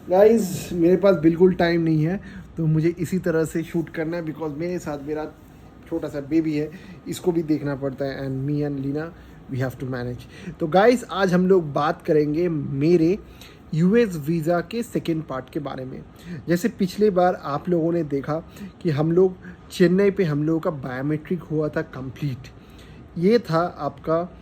Guys मेरे पास बिल्कुल time नहीं है, तो मुझे इसी तरह से शूट करना है बिकॉज मेरे साथ मेरा छोटा सा बेबी है, इसको भी देखना पड़ता है and me and Leena we have to manage. तो गाइस आज हम लोग बात करेंगे मेरे यूएस वीज़ा के सेकेंड पार्ट के बारे में। जैसे पिछले बार आप लोगों ने देखा कि हम लोग चेन्नई पे हम लोगों का बायोमेट्रिक हुआ था कंप्लीट। ये था आपका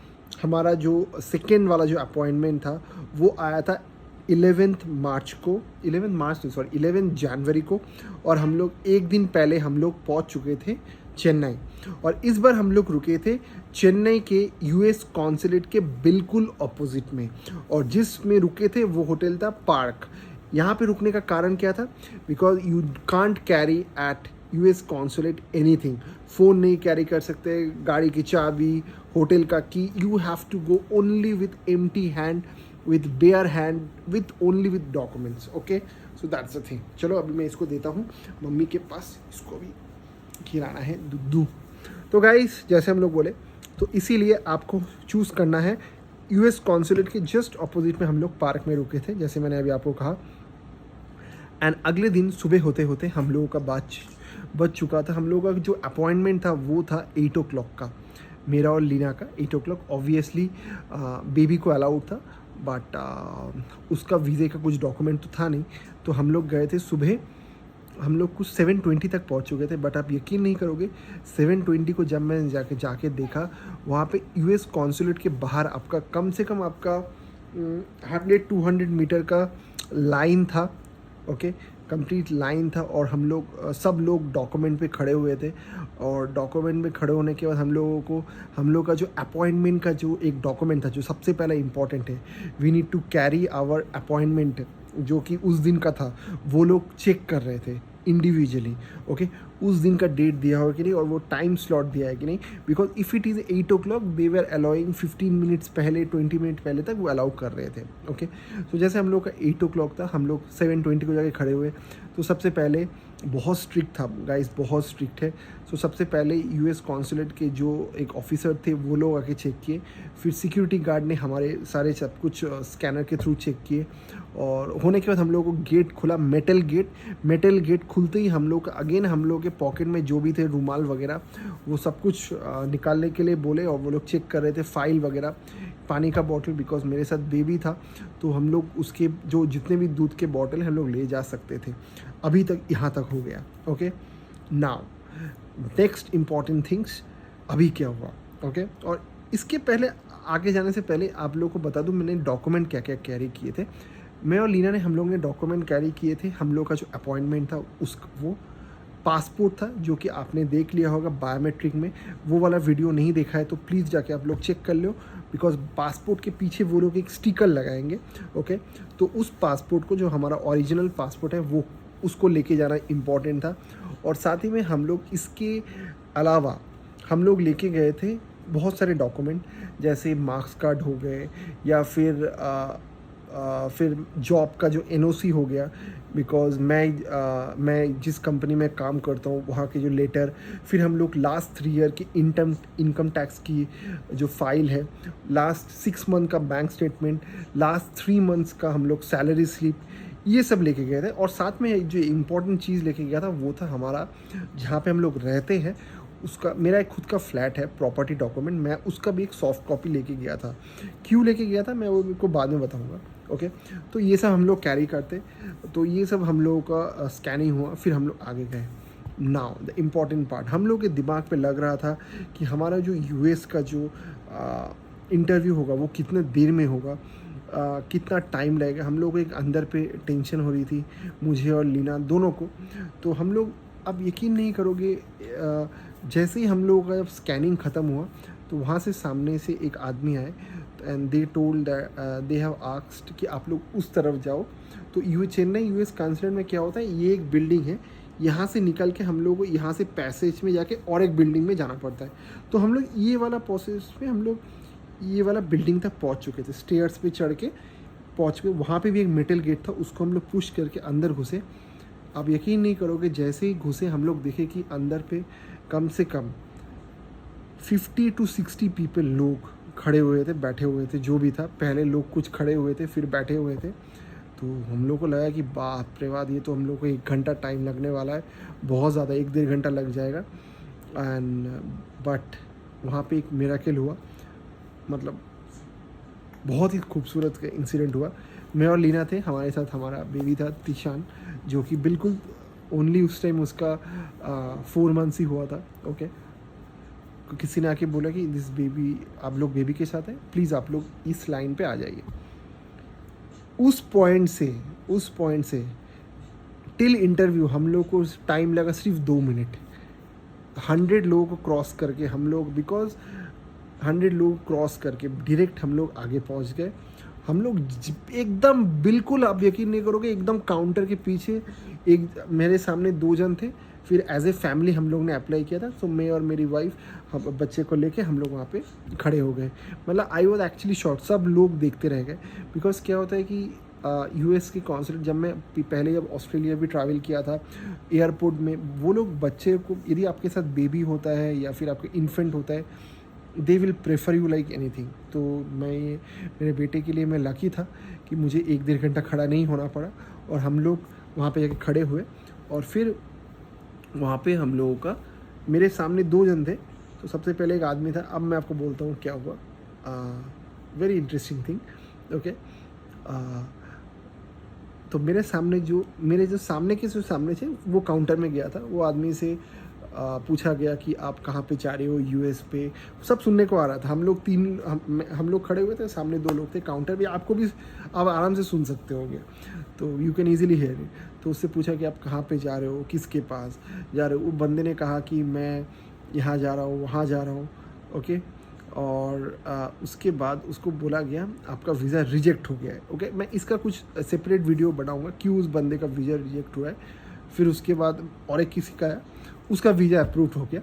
हमारा जो सेकेंड वाला जो अपॉइंटमेंट था वो आया था 11 मार्च को, 11 मार्च नहीं सॉरी 11 जनवरी को। और हम लोग एक दिन पहले हम लोग पहुंच चुके थे चेन्नई। और इस बार हम लोग रुके थे चेन्नई के यूएस कॉन्सुलेट के बिल्कुल ऑपोजिट में, और जिसमें रुके थे वो होटल था पार्क। यहाँ पे रुकने का कारण क्या था? Because you can't carry at US consulate anything. Phone नहीं कैरी कर सकते, गाड़ी की चाबी, होटल का key, you have to go only with empty hand, with bare hand, with only with documents. Okay, so that's the thing. चलो अभी मैं इसको देता हूँ मम्मी के पास, इसको भी खिलाना है दूध। तो गाइस जैसे हम लोग बोले, तो इसीलिए आपको चूज़ करना है यूएस कॉन्सुलेट के जस्ट अपोजिट में हम लोग पार्क में रुके थे, जैसे मैंने अभी आपको कहा। एंड अगले दिन सुबह होते होते हम लोगों का बच चुका था। हम लोगों का जो अपॉइंटमेंट था वो था 8 o'clock का, मेरा और लीना का 8 o'clock। ऑब्वियसली बेबी को अलाउड था, बट उसका वीज़े का कुछ डॉक्यूमेंट तो था नहीं। तो हम लोग गए थे सुबह, हम लोग कुछ 7:20 तक पहुंच चुके थे। बट आप यकीन नहीं करोगे, 7:20 को जब मैं जाके देखा, वहाँ पे यूएस कॉन्सुलेट के बाहर आपका कम से कम आपका हार्डली 200 मीटर का लाइन था। ओके, कंप्लीट लाइन था। और हम लोग सब लोग डॉक्यूमेंट पे खड़े हुए थे। और डॉक्यूमेंट पे खड़े होने के बाद हम लोग का जो अपॉइंटमेंट का जो एक डॉक्यूमेंट था जो सबसे पहला इंपॉर्टेंट है, we need to carry our appointment, जो कि उस दिन का था, वो लोग चेक कर रहे थे इंडिविजुअली। ओके, उस दिन का डेट दिया हो कि नहीं और वो टाइम स्लॉट दिया है कि नहीं। Because if it is 8 o'clock they were allowing 15 minutes पहले, 20 मिनट पहले तक वो अलाउ कर रहे थे। ओके, तो जैसे हम लोग का 8 o'clock था, हम लोग 7:20 को जाके खड़े हुए। तो सबसे पहले बहुत स्ट्रिक्ट था गाइस, बहुत स्ट्रिक्ट है। सो सबसे पहले यूएस कॉन्सुलेट के जो एक ऑफिसर थे वो लोग आके चेक किए। फिर सिक्योरिटी गार्ड ने हमारे सारे सब कुछ स्कैनर के थ्रू चेक किए। और होने के बाद हम लोग को गेट खुला, मेटल गेट खुलते ही हम लोग अगेन हम लोग के पॉकेट में जो भी थे रुमाल वगैरह वो सब कुछ निकालने के लिए बोले। और वो लोग चेक कर रहे थे फाइल वगैरह, पानी का बॉटल, बिकॉज मेरे साथ बेबी था तो हम लोग उसके जो जितने भी दूध के बॉटल हम लोग ले जा सकते थे। अभी तक यहाँ तक हो गया। Okay, now next important things अभी क्या हुआ। ओके, और इसके पहले आगे जाने से पहले आप लोगों को बता दूं मैंने डॉक्यूमेंट क्या क्या कैरी किए थे। मैं और लीना ने हम लोग ने डॉक्यूमेंट कैरी किए थे। हम लोग का जो अपॉइंटमेंट था उस वो पासपोर्ट था, जो कि आपने देख लिया होगा बायोमेट्रिक में। वो वाला वीडियो नहीं देखा है तो प्लीज़ जाके आप लोग चेक कर लो, बिकॉज पासपोर्ट के पीछे वो लोग एक स्टिकर लगाएंगे। ओके, तो उस पासपोर्ट को, जो हमारा ओरिजिनल पासपोर्ट है, वो उसको लेके जाना इम्पॉर्टेंट था। और साथ ही में हम लोग इसके अलावा हम लोग लेके गए थे बहुत सारे डॉक्यूमेंट, जैसे मार्क्स कार्ड हो गए, या फिर जॉब का जो एनओसी हो गया। बिकॉज मैं जिस कंपनी में काम करता हूँ वहाँ के जो लेटर, फिर हम लोग लास्ट 3 ईयर की इनकम टैक्स की जो फाइल है, लास्ट 6 मंथ का बैंक स्टेटमेंट, लास्ट 3 मंथ्स का हम लोग सैलरी स्लिप, ये सब लेके गए थे। और साथ में जो इम्पोर्टेंट चीज़ लेके गया था वो था हमारा जहाँ पे हम लोग रहते हैं उसका, मेरा एक खुद का फ्लैट है, प्रॉपर्टी डॉक्यूमेंट, मैं उसका भी एक सॉफ्ट कॉपी लेके गया था। क्यों लेके गया था मैं वो को बाद में बताऊंगा। ओके, तो ये सब हम लोग कैरी करते। तो ये सब हम लोगों का स्कैनिंग हुआ, फिर हम लोग आगे गए। नाउ द इम्पॉर्टेंट पार्ट, हम लोग के दिमाग पे लग रहा था कि हमारा जो यूएस का जो इंटरव्यू होगा वो कितने देर में होगा, कितना टाइम लगेगा। हम लोग को एक अंदर पे टेंशन हो रही थी, मुझे और लीना दोनों को। तो हम लोग, अब यकीन नहीं करोगे, जैसे ही हम लोगों का जब स्कैनिंग ख़त्म हुआ तो वहाँ से सामने से एक आदमी आए and they told they have asked कि आप लोग उस तरफ जाओ। तो चेन्नई यूएस कॉन्सुलेट में क्या होता है, ये एक बिल्डिंग है, यहाँ से निकल के हम लोग को यहाँ से पैसेज में जाके और एक बिल्डिंग में जाना पड़ता है। तो हम लोग ये वाला प्रोसेस में हम लोग ये वाला बिल्डिंग तक पहुँच चुके थे, स्टेयर्स पे चढ़ के पहुँच गए। वहाँ पे भी एक मेटल गेट था, उसको हम लोग पुश करके अंदर घुसे। आप यकीन नहीं करोगे, जैसे ही घुसे हम लोग देखे कि अंदर पे कम से कम 50 to 60 पीपल लोग खड़े हुए थे, बैठे हुए थे, जो भी था। पहले लोग कुछ खड़े हुए थे, फिर बैठे हुए थे। तो हम लोग को लगा कि बाप रे बाप, ये तो हम लोग को 1 घंटा टाइम लगने वाला है, बहुत ज़्यादा, 1 डेढ़ घंटा लग जाएगा। एंड बट वहाँ पे एक मिरेकल हुआ, मतलब बहुत ही खूबसूरत इंसिडेंट हुआ। मैं और लीना थे, हमारे साथ हमारा बेबी था तीशान, जो कि बिल्कुल ओनली उस टाइम उसका 4 मंथ्स ही हुआ था। ओके, किसी ने आके बोला कि दिस बेबी, आप लोग बेबी के साथ हैं, प्लीज़ आप लोग इस लाइन पे आ जाइए। उस पॉइंट से टिल इंटरव्यू हम लोग को टाइम लगा सिर्फ 2 मिनट। 100 लोगों को क्रॉस करके हम लोग, बिकॉज 100 लोग क्रॉस करके डायरेक्ट हम लोग आगे पहुंच गए। हम लोग एकदम बिल्कुल, आप यकीन नहीं करोगे, एकदम काउंटर के पीछे एक मेरे सामने 2 जन थे। फिर एज ए फैमिली हम लोग ने अप्लाई किया था, तो मैं और मेरी वाइफ हम बच्चे को लेके हम लोग वहाँ पे खड़े हो गए। मतलब आई वॉज एक्चुअली शॉर्ट, सब लोग देखते रह गए। बिकॉज क्या होता है कि यूएस के कॉन्सुलेट, जब मैं पहले जब ऑस्ट्रेलिया भी ट्रैवल किया था, एयरपोर्ट में वो लोग बच्चे को, यदि आपके साथ बेबी होता है या फिर आपका इन्फेंट होता है, they will prefer you like anything. तो मैं, मेरे बेटे के लिए मैं लकी था कि मुझे 1 डेढ़ घंटा खड़ा नहीं होना पड़ा, और हम लोग वहाँ पे जाके खड़े हुए। और फिर वहाँ पे हम लोगों का, मेरे सामने 2 जन थे, तो सबसे पहले एक आदमी था। अब मैं आपको बोलता हूँ क्या हुआ, वेरी इंटरेस्टिंग थिंग। ओके, तो मेरे सामने जो सामने के जो सामने थे, वो काउंटर में गया था। वो आदमी से पूछा गया कि आप कहाँ पे जा रहे हो यूएस पे, सब सुनने को आ रहा था। हम लोग हम लोग खड़े हुए थे, सामने 2 लोग थे काउंटर पे, आपको भी आप आराम से सुन सकते होंगे, तो you can easily hear it. तो उससे पूछा कि आप कहाँ पे जा रहे हो, किसके पास जा रहे हो। वो बंदे ने कहा कि मैं यहाँ जा रहा हूँ, वहाँ जा रहा हूँ। ओके, और उसके बाद उसको बोला गया आपका वीज़ा रिजेक्ट हो गया है। ओके, मैं इसका कुछ सेपरेट वीडियो बनाऊँगा क्यों उस बंदे का वीज़ा रिजेक्ट हुआ है। फिर उसके बाद और एक किसी का आया, उसका वीज़ा अप्रूव हो गया,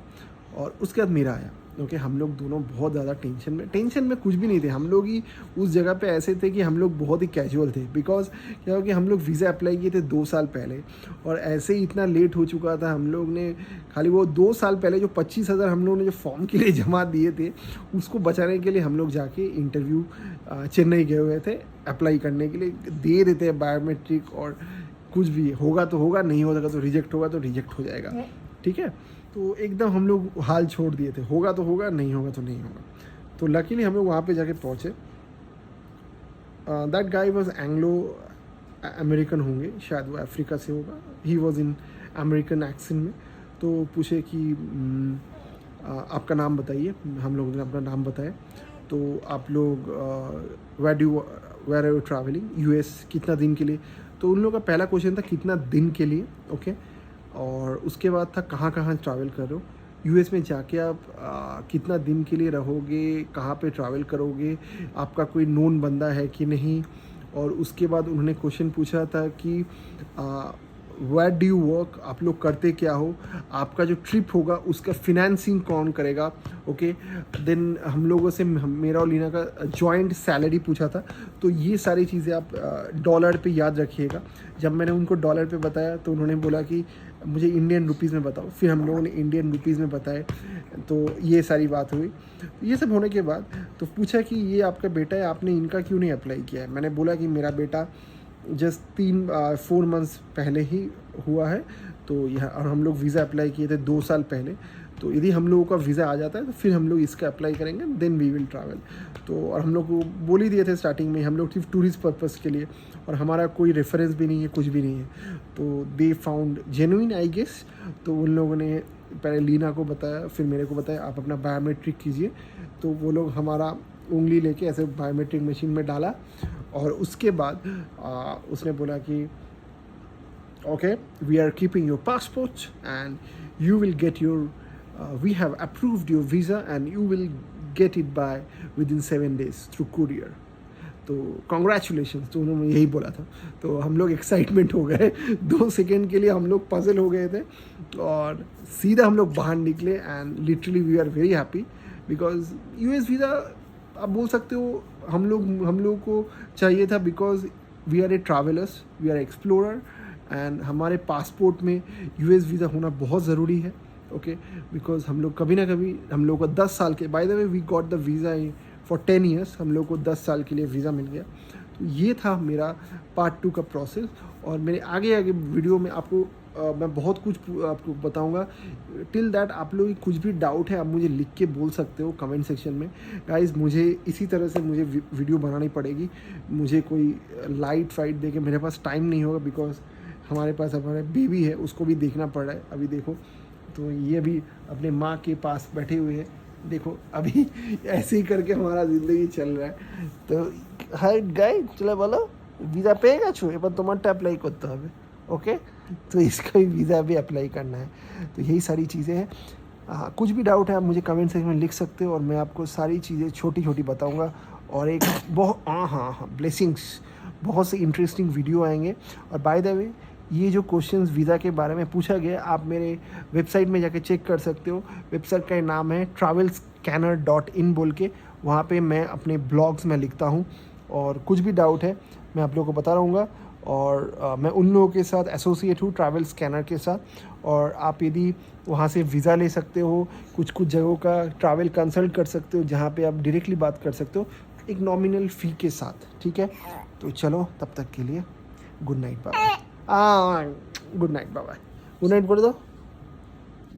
और उसके बाद मेरा आया। ओके, हम लोग दोनों बहुत ज़्यादा टेंशन में कुछ भी नहीं थे। हम लोग ही उस जगह पे ऐसे थे कि हम लोग बहुत ही कैजुअल थे। बिकॉज क्या हो कि हम लोग वीज़ा अप्लाई किए थे 2 साल पहले, और ऐसे ही इतना लेट हो चुका था। हम लोग ने खाली वो 2 साल पहले जो 25,000 हम लोगों ने जो फॉर्म के लिए जमा दिए थे, उसको बचाने के लिए हम लोग जाके इंटरव्यू चेन्नई गए हुए थे अप्लाई करने के लिए। दे देते हैं बायोमेट्रिक, और कुछ भी होगा तो होगा, नहीं होगा तो रिजेक्ट होगा तो रिजेक्ट हो जाएगा। ठीक है, तो एकदम हम लोग हाल छोड़ दिए थे, होगा तो होगा, नहीं होगा तो नहीं होगा। तो लकीली हम लोग वहाँ पे जाके पहुँचे। That guy was Anglo American होंगे, शायद वो अफ्रीका से होगा। He was in American accent में। तो पूछे कि आपका नाम बताइए। हम लोगों ने अपना नाम बताया। तो आप लोग where are you travelling, US कितना दिन के लिए। तो उन लोगों का पहला क्वेश्चन था कितना दिन के लिए। ओके, और उसके बाद था कहाँ कहाँ ट्रैवल कर रहे हो, यूएस में जाके आप कितना दिन के लिए रहोगे, कहाँ पे ट्रैवल करोगे, आपका कोई नोन बंदा है कि नहीं। और उसके बाद उन्होंने क्वेश्चन पूछा था कि वेयर डू यू वर्क, आप लोग करते क्या हो, आपका जो ट्रिप होगा उसका फिनेंसिंग कौन करेगा। ओके, देन हम लोगों से मेरा और लीना का जॉइंट सैलरी पूछा था। तो ये सारी चीज़ें आप डॉलर पे याद रखिएगा। जब मैंने उनको डॉलर पे बताया तो उन्होंने बोला कि मुझे इंडियन रुपीज़ में बताओ। फिर हम लोगों ने इंडियन रुपीज़ में बताए। तो ये सारी बात हुई। ये सब होने के बाद तो पूछा कि ये आपका बेटा है, आपने इनका क्यों नहीं अप्लाई किया है। मैंने बोला कि मेरा बेटा जस्ट 4 मंथ्स पहले ही हुआ है। तो यह, और हम लोग वीज़ा अप्लाई किए थे 2 साल पहले। तो यदि हम लोगों का वीज़ा आ जाता है तो फिर हम लोग इसका अप्लाई करेंगे, देन वी विल ट्रैवल। तो और हम लोग को बोल ही दिए थे स्टार्टिंग में, हम लोग सिर्फ टूरिस्ट पर्पज़ के लिए, और हमारा कोई रेफरेंस भी नहीं है, कुछ भी नहीं है। तो they found genuine I guess. तो उन लोगों ने पहले लीना को बताया, फिर मेरे को बताया आप अपना बायोमेट्रिक कीजिए। तो वो लोग हमारा उंगली लेके ऐसे बायोमेट्रिक मशीन में डाला, और उसके बाद उसने बोला कि okay, we are keeping your passport and you will get your, we have approved your visa and you will get it by within 7 days through courier. तो कॉन्ग्रेचुलेशन। तो उन्होंने यही बोला था। तो हम लोग एक्साइटमेंट हो गए 2 सेकेंड के लिए, हम लोग पजल हो गए थे, और सीधा हम लोग बाहर निकले। And literally we are very happy because US visa आप बोल सकते हो हम लोग को चाहिए था, because we are a travellers, we are explorer, and हमारे पासपोर्ट में यूएस वीज़ा होना बहुत ज़रूरी है। ओके, बिकॉज हम लोग कभी ना कभी, हम लोग को 10 साल के, by the way we got the visa for 10 years, हम लोग को 10 साल के लिए वीज़ा मिल गया। तो ये था मेरा पार्ट 2 का प्रोसेस। और मेरे आगे आगे वीडियो में आपको मैं बहुत कुछ आपको बताऊंगा। टिल दैट आप लोग कुछ भी डाउट है आप मुझे लिख के बोल सकते हो कमेंट सेक्शन में। गाइस मुझे इसी तरह से मुझे वीडियो बनानी पड़ेगी। मुझे कोई लाइट फाइट दे के मेरे पास टाइम नहीं होगा, बिकॉज हमारे पास हमारे बेबी है, उसको भी देखना पड़ रहा है। अभी देखो तो ये भी अपने माँ के पास बैठे हुए हैं। देखो अभी ऐसे ही करके हमारा ज़िंदगी चल रहा है। तो हाय गाइस चलो बोलो वीज़ा पेगा छो एবার তোমারটা अप्लाई করতে হবে। ओके, तो इसका भी वीज़ा भी अप्लाई करना है। तो यही सारी चीज़ें हैं। कुछ भी डाउट है आप मुझे कमेंट सेक्शन में लिख सकते हो और मैं आपको सारी चीज़ें छोटी छोटी बताऊंगा। और एक बहुत हाँ ब्लेसिंग्स बहुत से इंटरेस्टिंग वीडियो आएंगे। और बाय द वे ये जो क्वेश्चंस वीज़ा के बारे में पूछा गया आप मेरे वेबसाइट में जाके चेक कर सकते हो। वेबसाइट का नाम है travelscanner.in बोल के। वहाँ पे मैं अपने ब्लॉग्स में लिखता हूँ और कुछ भी डाउट है मैं आप लोगों को बता रहूँगा। और मैं उन लोगों के साथ एसोसिएट हूँ ट्रैवल स्कैनर के साथ। और आप यदि वहाँ से वीज़ा ले सकते हो, कुछ कुछ जगहों का ट्रैवल कंसल्ट कर सकते हो जहाँ पे आप डायरेक्टली बात कर सकते हो एक नॉमिनल फ़ी के साथ। ठीक है, तो चलो तब तक के लिए good night bye bye. Good night bye bye. Good night बोल दो।